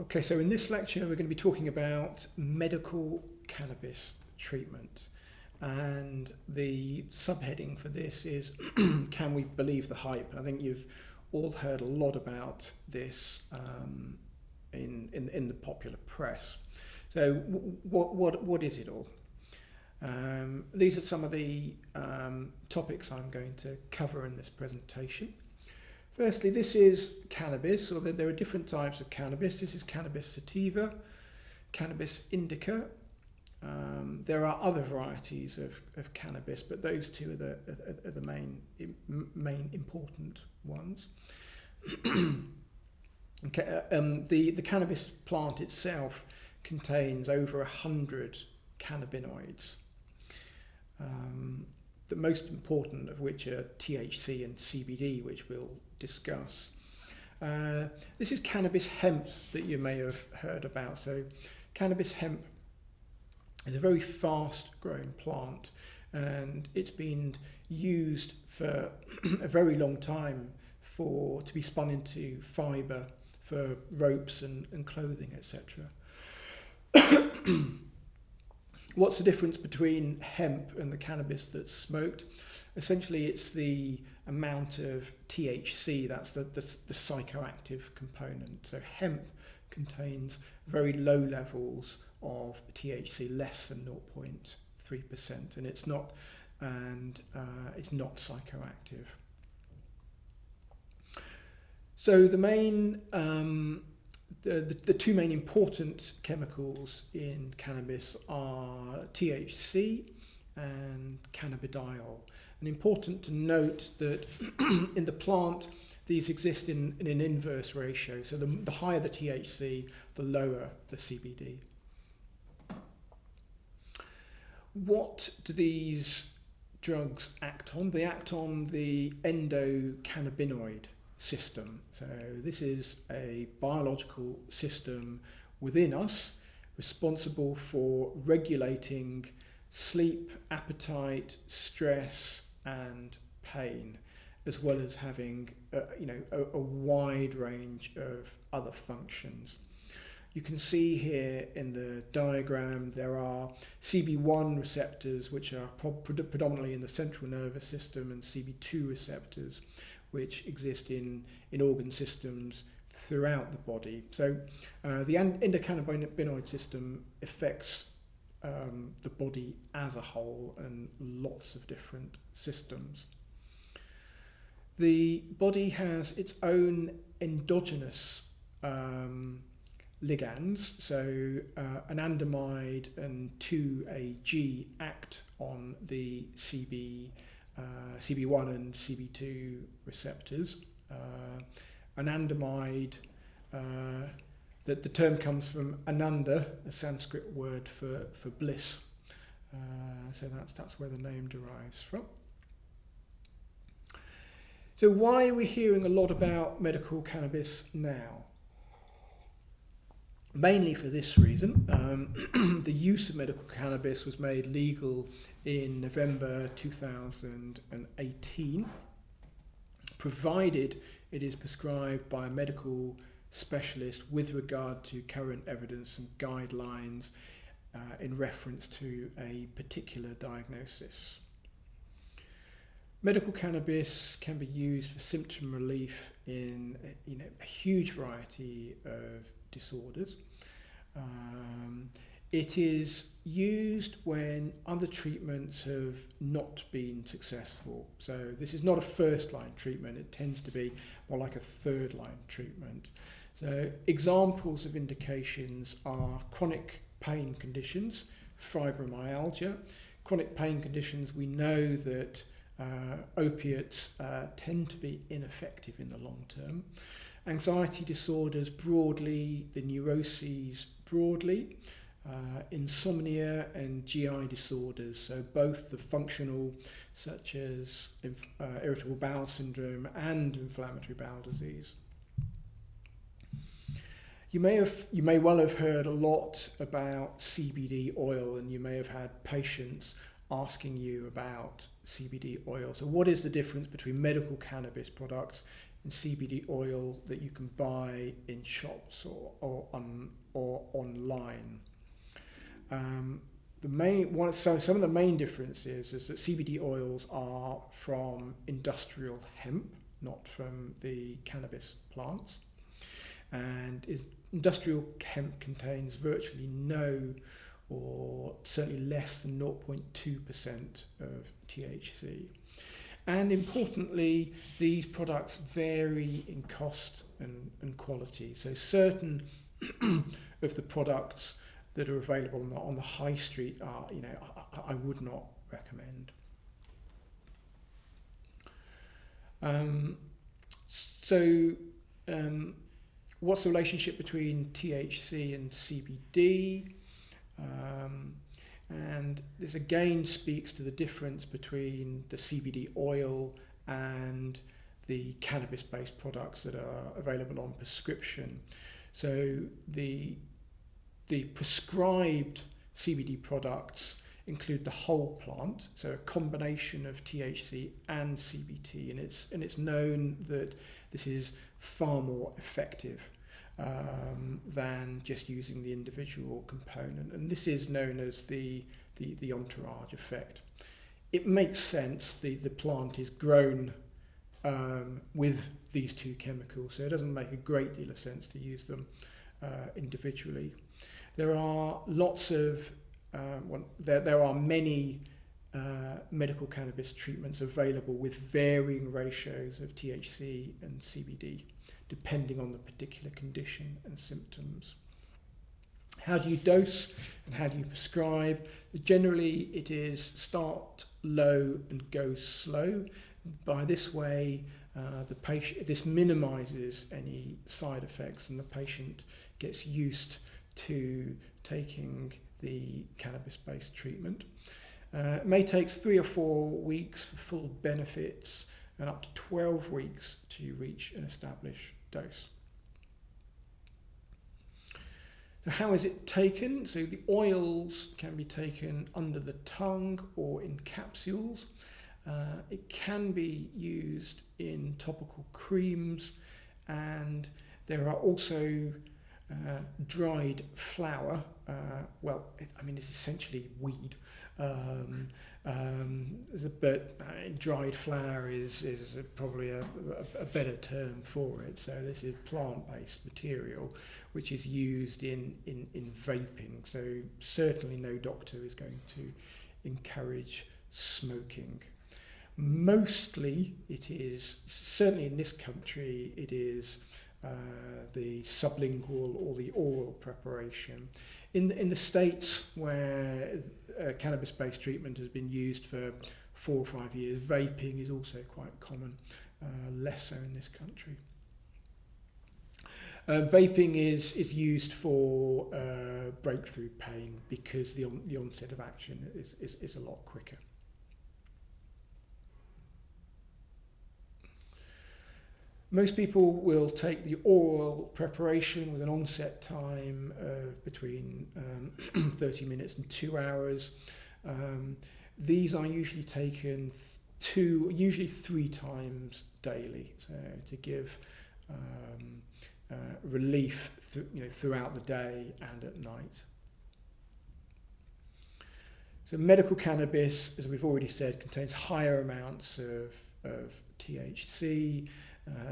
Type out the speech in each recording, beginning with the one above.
Okay, so in this lecture we're going to be talking about medical cannabis treatment, and the subheading for this is can we believe the hype? I think you've all heard a lot about this in the popular press. So what is it all? These are some of the topics I'm going to cover in this presentation. Firstly, this is cannabis, or there are different types of cannabis. This is Cannabis Sativa, Cannabis Indica. There are other varieties of cannabis, but those two are the main important ones. Okay, the cannabis plant itself contains over 100 cannabinoids. The most important of which are THC and CBD, which we'll discuss. This is Cannabis Hemp that you may have heard about. So Cannabis Hemp is a very fast growing plant, and it's been used for a very long time to be spun into fibre for ropes and clothing, etc. What's the difference between hemp and the cannabis that's smoked? Essentially, it's the amount of THC, that's the psychoactive component. So hemp contains very low levels of THC, less than 0.3%, and it's not psychoactive. So the main the two main important chemicals in cannabis are THC and cannabidiol. And important to note that in the plant, these exist in an inverse ratio. So the higher the THC, the lower the CBD. What do these drugs act on? They act on the endocannabinoid system. So this is a biological system within us responsible for regulating sleep, appetite, stress and pain, as well as having a wide range of other functions. You can see here in the diagram there are CB1 receptors, which are predominantly in the central nervous system, and CB2 receptors, which exist in organ systems throughout the body. So the endocannabinoid system affects the body as a whole and lots of different systems. The body has its own endogenous ligands, so anandamide and 2-AG act on the CB1 and CB2 receptors. Anandamide, the term comes from ananda, a Sanskrit word for bliss. So that's where the name derives from. So why are we hearing a lot about medical cannabis now? Mainly for this reason. The use of medical cannabis was made legal in November 2018, provided it is prescribed by a medical specialist with regard to current evidence and guidelines in reference to a particular diagnosis. Medical cannabis can be used for symptom relief in a huge variety of disorders. It is used when other treatments have not been successful. So this is not a first-line treatment, it tends to be more like a third-line treatment. So examples of indications are chronic pain conditions, fibromyalgia. Chronic pain conditions, we know that opiates tend to be ineffective in the long term. Anxiety disorders broadly, the neuroses broadly, insomnia and GI disorders, so both the functional, such as irritable bowel syndrome and inflammatory bowel disease. You may well have heard a lot about CBD oil, and you may have had patients asking you about CBD oil. So what is the difference between medical cannabis products and CBD oil that you can buy in shops or online. Some of the main differences is that CBD oils are from industrial hemp, not from the cannabis plants, and industrial hemp contains virtually no, or certainly less than 0.2% of THC. And importantly, these products vary in cost and quality. So certain of the products that are available on the high street are, I would not recommend. What's the relationship between THC and CBD? And this again speaks to the difference between the CBD oil and the cannabis-based products that are available on prescription. So the prescribed CBD products include the whole plant, so a combination of THC and CBD, and it's known that this is far more effective than just using the individual component, and this is known as the entourage effect. It makes sense. The plant is grown with these two chemicals, so it doesn't make a great deal of sense to use them individually. There are lots of there are many medical cannabis treatments available with varying ratios of THC and CBD, depending on the particular condition and symptoms. How do you dose and how do you prescribe? Generally, it is start low and go slow. By this way, this minimises any side effects, and the patient gets used to taking the cannabis-based treatment. It may take 3 or 4 weeks for full benefits and up to 12 weeks to reach an established dose. So how is it taken? So the oils can be taken under the tongue or in capsules. It can be used in topical creams, and there are also dried flower. It's essentially weed. But dried flower is probably a better term for it. So this is plant-based material which is used in vaping. So certainly no doctor is going to encourage smoking. Mostly it is, certainly in this country, it is the sublingual or the oral preparation. In the States, where cannabis-based treatment has been used for 4 or 5 years, vaping is also quite common, less so in this country. Vaping is used for breakthrough pain because the onset of action is a lot quicker. Most people will take the oral preparation with an onset time of between 30 minutes and 2 hours. These are usually taken usually 3 times daily, so to give relief throughout the day and at night. So medical cannabis, as we've already said, contains higher amounts of THC.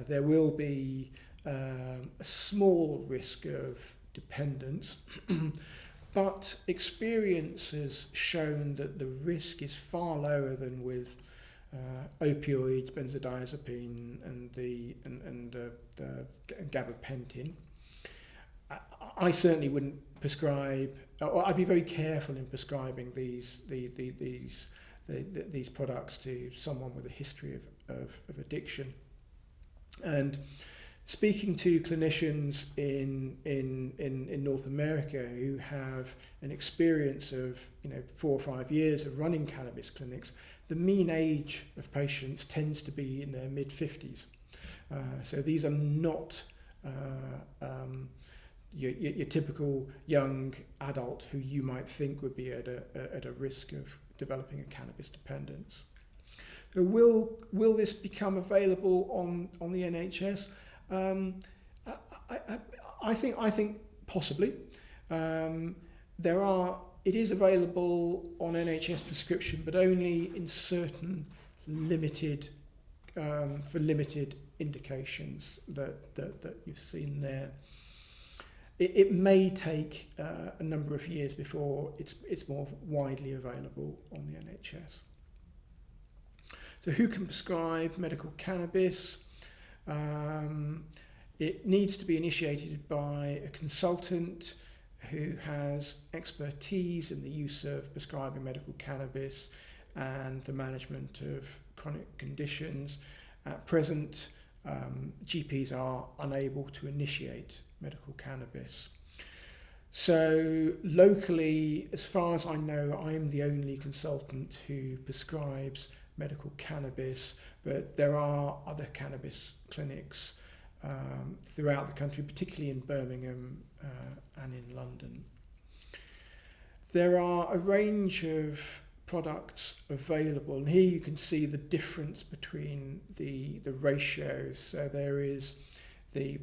There will be a small risk of dependence, but experience has shown that the risk is far lower than with opioids, benzodiazepine, and the gabapentin. I certainly wouldn't prescribe, or I'd be very careful in prescribing these products to someone with a history of addiction. And speaking to clinicians in North America who have an experience of 4 or 5 years of running cannabis clinics, the mean age of patients tends to be in their mid-50s. So these are not your typical young adult who you might think would be at a risk of developing a cannabis dependence. So will this become available on the NHS? I think possibly. It is available on NHS prescription, but only in certain limited for limited indications that you've seen there. It may take a number of years before it's more widely available on the NHS. So who can prescribe medical cannabis? It needs to be initiated by a consultant who has expertise in the use of prescribing medical cannabis and the management of chronic conditions. At present, GPs are unable to initiate medical cannabis. So locally, as far as I know, I am the only consultant who prescribes medical cannabis, but there are other cannabis clinics throughout the country, particularly in Birmingham and in London. There are a range of products available, and here you can see the difference between the ratios. So there is the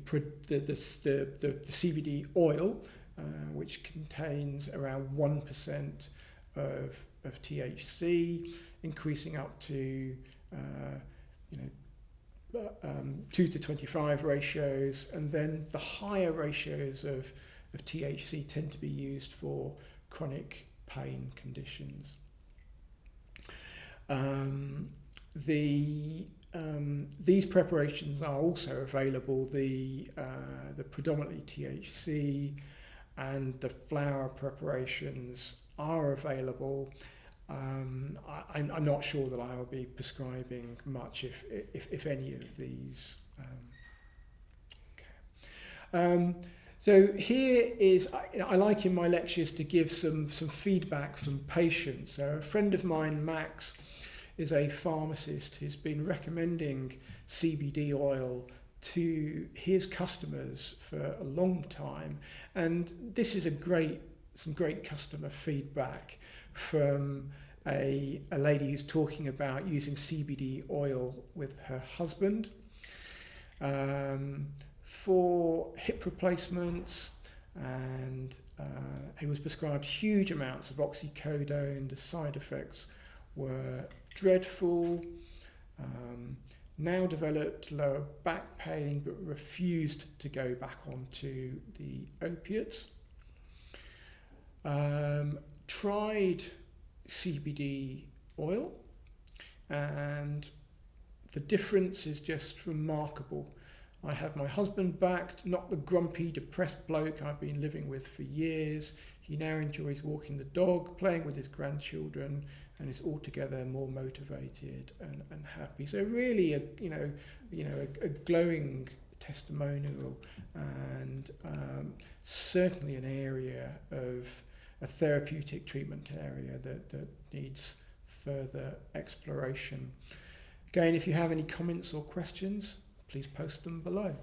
CBD oil, which contains around 1% of THC, increasing up to 2 to 25 ratios, and then the higher ratios of THC tend to be used for chronic pain conditions. These preparations are also available. The predominantly THC and the flower preparations are available. I'm not sure that I will be prescribing much, if any of these. So here is, I like in my lectures to give some feedback from patients. So a friend of mine, Max, is a pharmacist who's been recommending CBD oil to his customers for a long time, and this is some great customer feedback from a lady who's talking about using CBD oil with her husband for hip replacements, and he was prescribed huge amounts of oxycodone. The side effects were dreadful. Now developed lower back pain, but refused to go back onto the opiates. Tried CBD oil, and the difference is just remarkable. I have my husband back, not the grumpy, depressed bloke I've been living with for years. He now enjoys walking the dog, playing with his grandchildren, and is altogether more motivated and happy. So really, a glowing testimonial, and certainly an area of a therapeutic treatment area that needs further exploration. Again, if you have any comments or questions, please post them below.